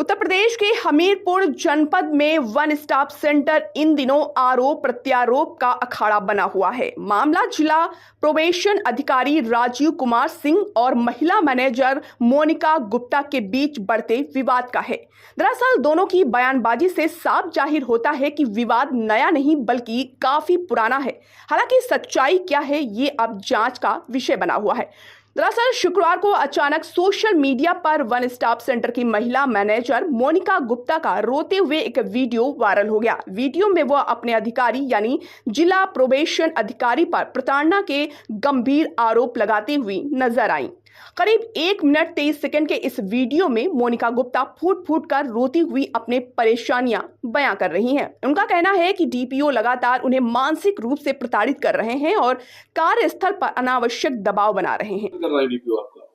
उत्तर प्रदेश के हमीरपुर जनपद में वन स्टॉप सेंटर इन दिनों आरोप प्रत्यारोप का अखाड़ा बना हुआ है। मामला जिला प्रोबेशन अधिकारी राजीव कुमार सिंह और महिला मैनेजर मोनिका गुप्ता के बीच बढ़ते विवाद का है। दरअसल दोनों की बयानबाजी से साफ जाहिर होता है कि विवाद नया नहीं बल्कि काफी पुराना है। हालांकि सच्चाई क्या है ये अब जांच का विषय बना हुआ है। दरअसल शुक्रवार को अचानक सोशल मीडिया पर वन स्टॉप सेंटर की महिला मैनेजर मोनिका गुप्ता का रोते हुए एक वीडियो वायरल हो गया। वीडियो में वह अपने अधिकारी यानी जिला प्रोबेशन अधिकारी पर प्रताड़ना के गंभीर आरोप लगाती हुई नजर आई। करीब 1 मिनट 23 सेकंड के इस वीडियो में मोनिका गुप्ता फूट फूट कर रोती हुई अपने परेशानियां बयां कर रही हैं। उनका कहना है कि डीपीओ लगातार उन्हें मानसिक रूप से प्रताड़ित कर रहे हैं और कार्यस्थल पर अनावश्यक दबाव बना रहे हैं। कर रहा है डीपीओ आपका?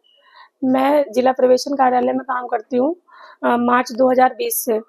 मैं जिला प्रवेशन कार्यालय में काम करती हूँ मार्च 2020 से,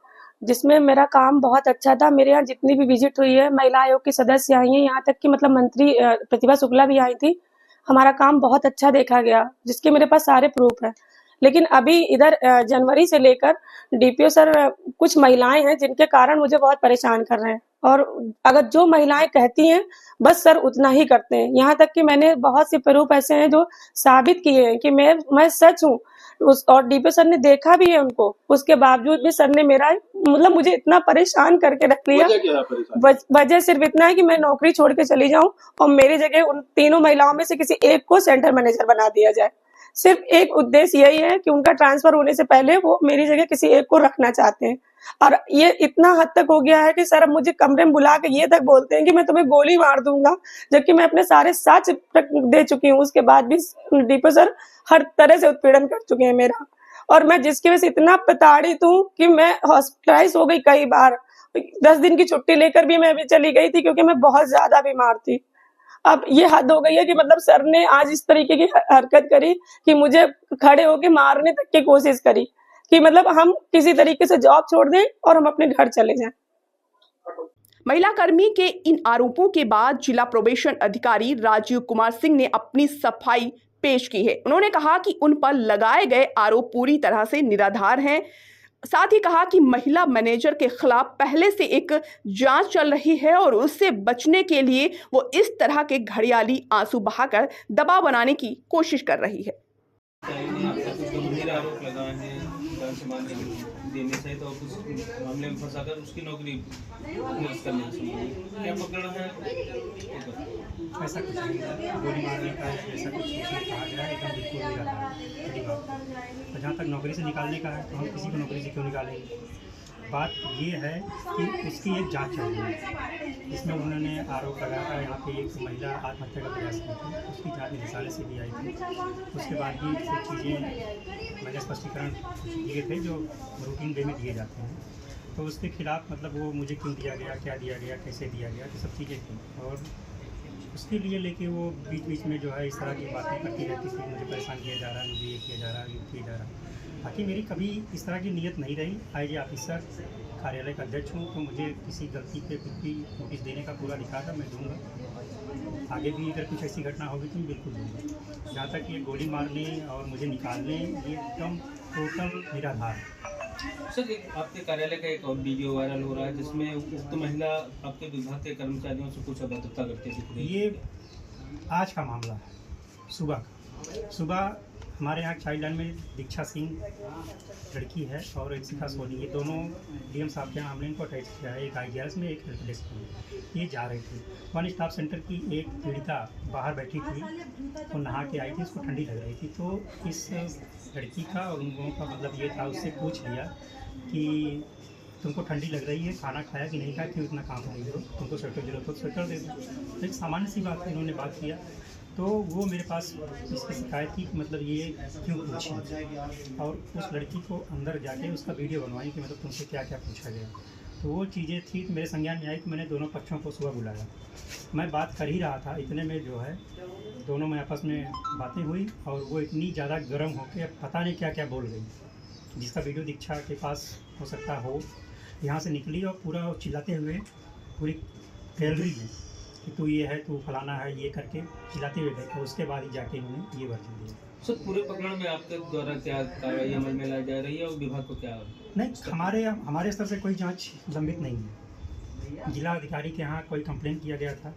जिसमें मेरा काम बहुत अच्छा था। मेरे यहाँ जितनी भी विजिट हुई है, महिला आयोग की सदस्य आई हैं, यहाँ तक कि मतलब मंत्री प्रतिभा शुक्ला भी आई थी। हमारा काम बहुत अच्छा देखा गया, जिसके मेरे पास सारे प्रूफ हैं। लेकिन अभी इधर जनवरी से लेकर डीपीओ सर कुछ महिलाएं हैं जिनके कारण मुझे बहुत परेशान कर रहे हैं, और अगर जो महिलाएं कहती हैं बस सर उतना ही करते हैं। यहाँ तक कि मैंने बहुत से प्रूफ ऐसे हैं जो साबित किए हैं कि मैं सच हूँ, और डीपीओ सर ने देखा भी है उनको। उसके बावजूद भी सर ने मेरा मतलब मुझे इतना परेशान करके रख लिया। वजह सिर्फ इतना है कि मैं नौकरी छोड़ के चली जाऊं और मेरी जगह उन तीनों महिलाओं में से किसी एक को सेंटर मैनेजर बना दिया जाए। सिर्फ एक उद्देश्य यही है कि उनका ट्रांसफर होने से पहले वो मेरी जगह किसी एक को रखना चाहते हैं। और ये इतना हद तक हो गया है कि सर अब मुझे कमरे में बुला के ये तक बोलते हैं कि मैं तुम्हें गोली मार दूंगा, जबकि मैं अपने सारे सच दे चुकी हूँ। उसके बाद भी डीपीओ सर हर तरह से उत्पीड़न कर चुके हैं मेरा, और मैं जिसकी वजह से इतना प्रताड़ित हूँ कि मैं हॉस्पिटलाइज हो गई कई बार। 10 दिन की छुट्टी लेकर भी मैं अभी चली गई थी क्योंकि मैं बहुत ज्यादा बीमार थी। अब ये हद हो गई है कि मतलब सर ने आज इस तरीके की हरकत करी कि मुझे खड़े होके मारने तक की कोशिश करी कि मतलब हम किसी तरीके से जॉब छोड़ दें और हम अपने घर चले जाएं। महिला कर्मी के इन आरोपों के बाद जिला प्रोबेशन अधिकारी राजीव कुमार सिंह ने अपनी सफाई पेश की है। उन्होंने कहा कि उन पर लगाए गए आरोप पूरी तरह से निराधार हैं। साथ ही कहा कि महिला मैनेजर के खिलाफ पहले से एक जांच चल रही है और उससे बचने के लिए वो इस तरह के घड़ियाली आंसू बहाकर दबाव बनाने की कोशिश कर रही है। गंभीर आरोप लगाए हैं सामान देने से, तो उस मामले में फंसाकर उसकी नौकरी निरस्त करने से क्या पकड़ा है? ऐसा कुछ नहीं, गोली मारने का ऐसा कुछ नहीं कहा गया है, एकदम बिल्कुल नहीं रहा है बात। और जहाँ तक नौकरी से निकालने का है तो हम किसी को नौकरी से क्यों निकालेंगे। बात ये है कि उसकी एक जांच चल रही है, जिसमें उन्होंने आरोप लगाया था यहाँ पे एक महिला आत्महत्या का प्रयास की थी, उसकी जांच निदेशालय से भी आई थी। उसके बाद भी कुछ चीज़ें मैंने स्पष्टीकरण दिए थे जो रूटीन वे में दिए जाते हैं, तो उसके खिलाफ मतलब वो मुझे क्यों दिया गया, क्या दिया गया, कैसे दिया गया, तो सब चीज़ें थी। और उसके लिए लेके वो बीच बीच में जो है इस तरह की बातें करती रहती थी, मुझे परेशान किया जा रहा है, मुझे ये किया जा रहा है, ये किया जा रहा है। बाकी मेरी कभी इस तरह की नीयत नहीं रही। आईजी ऑफिसर कार्यालय का अध्यक्ष हूँ, तो मुझे किसी गलती पे कुछ भी नोटिस देने का पूरा अधिकार है, मैं दूंगा। आगे भी अगर कुछ ऐसी घटना होगी तो मैं बिल्कुल दूंगा। जहाँ तक ये गोली मारने और मुझे निकालने, ये एकदम टोटल निराधार है। सर, आपके कार्यालय का एक और वीडियो वायरल हो रहा है जिसमें उक्त महिला आपके विभाग के कर्मचारियों से कुछ अभद्रता करते दिख रही है। ये आज का मामला है। सुबह हमारे यहाँ चाइल्ड लाइन में दीक्षा सिंह लड़की है और एक शिखा सोनी, ये दोनों डीएम साहब के यहाँ हमने इनको अटैच किया है, एक IGRS में, एक हेल्प डेस्क में। ये जा रही थी वन स्टॉप सेंटर की एक पीड़िता बाहर बैठी थी, वो नहा के आई थी, उसको ठंडी लग रही थी। तो इस लड़की का और उन लोगों का मतलब ये था, उससे पूछ लिया कि तुमको ठंडी लग रही है, खाना खाया कि नहीं खाया, क्यों इतना काम कर रही हो, तुमको स्वेटर जरूरत हो तो स्वेटर दे दो। एक सामान्य सी बात इन्होंने बात किया, तो वो मेरे पास इसकी शिकायत थी कि मतलब ये क्यों पूछी, और उस लड़की को अंदर जाके उसका वीडियो बनवाई कि मतलब तुमसे क्या क्या पूछा गया। तो वो चीज़ें थी तो मेरे संज्ञान में आई कि मैंने दोनों पक्षों को सुबह बुलाया। मैं बात कर ही रहा था, इतने में जो है दोनों में आपस में बातें हुई और वो इतनी ज़्यादा गर्म होकर पता नहीं क्या क्या बोल गई, जिसका वीडियो दीक्षा के पास हो सकता हो, यहाँ से निकली और पूरा चिल्लाते हुए पूरी गैलरी में कि तू ये है, तू फलाना है, ये करके चिल्लाते हुए गए। उसके बाद ही जाके उन्होंने ये वर्जन दिया। सर पूरे प्रकरण में आपके द्वारा क्या कार्रवाई अमल में लाई जा रही है और विभाग को क्या नहीं, हमारे स्तर से कोई जांच लंबित नहीं है। जिला अधिकारी के यहाँ कोई कंप्लेंट किया गया था,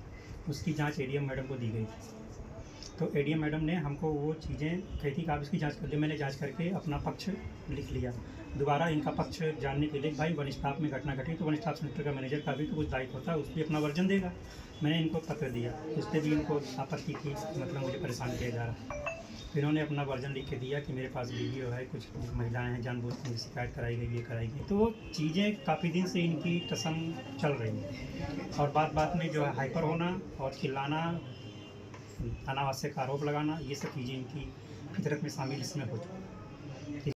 उसकी जांच एडीएम मैडम को दी गई थी। तो एडीएम मैडम ने हमको वो चीज़ें कही थी कि आप इसकी जांच कर दे। मैंने जांच करके अपना पक्ष लिख लिया। दोबारा इनका पक्ष जानने के लिए भाई वन स्टाफ में घटना घटी तो वन स्टाफ सेंटर का मैनेजर का भी तो कुछ दायित्व होता है, उस पर अपना वर्जन देगा। मैंने इनको पत्र दिया, उस पर भी इनको आपत्ति थी, मतलब मुझे परेशान किया जा रहा है। फिर इन्होंने अपना वर्जन लिख के दिया कि मेरे पास वीडियो है, कुछ महिलाएं हैं जानबूझकर शिकायत कराई गई, ये कराई गई। तो वो चीज़ें काफ़ी दिन से इनकी टसम चल रही है और बात बात में जो है हाइपर होना और चिल्लाना, अनावश्यक आरोप लगाना, ये सब चीज़ें इनकी फितरत में शामिल इसमें हो चुकी है।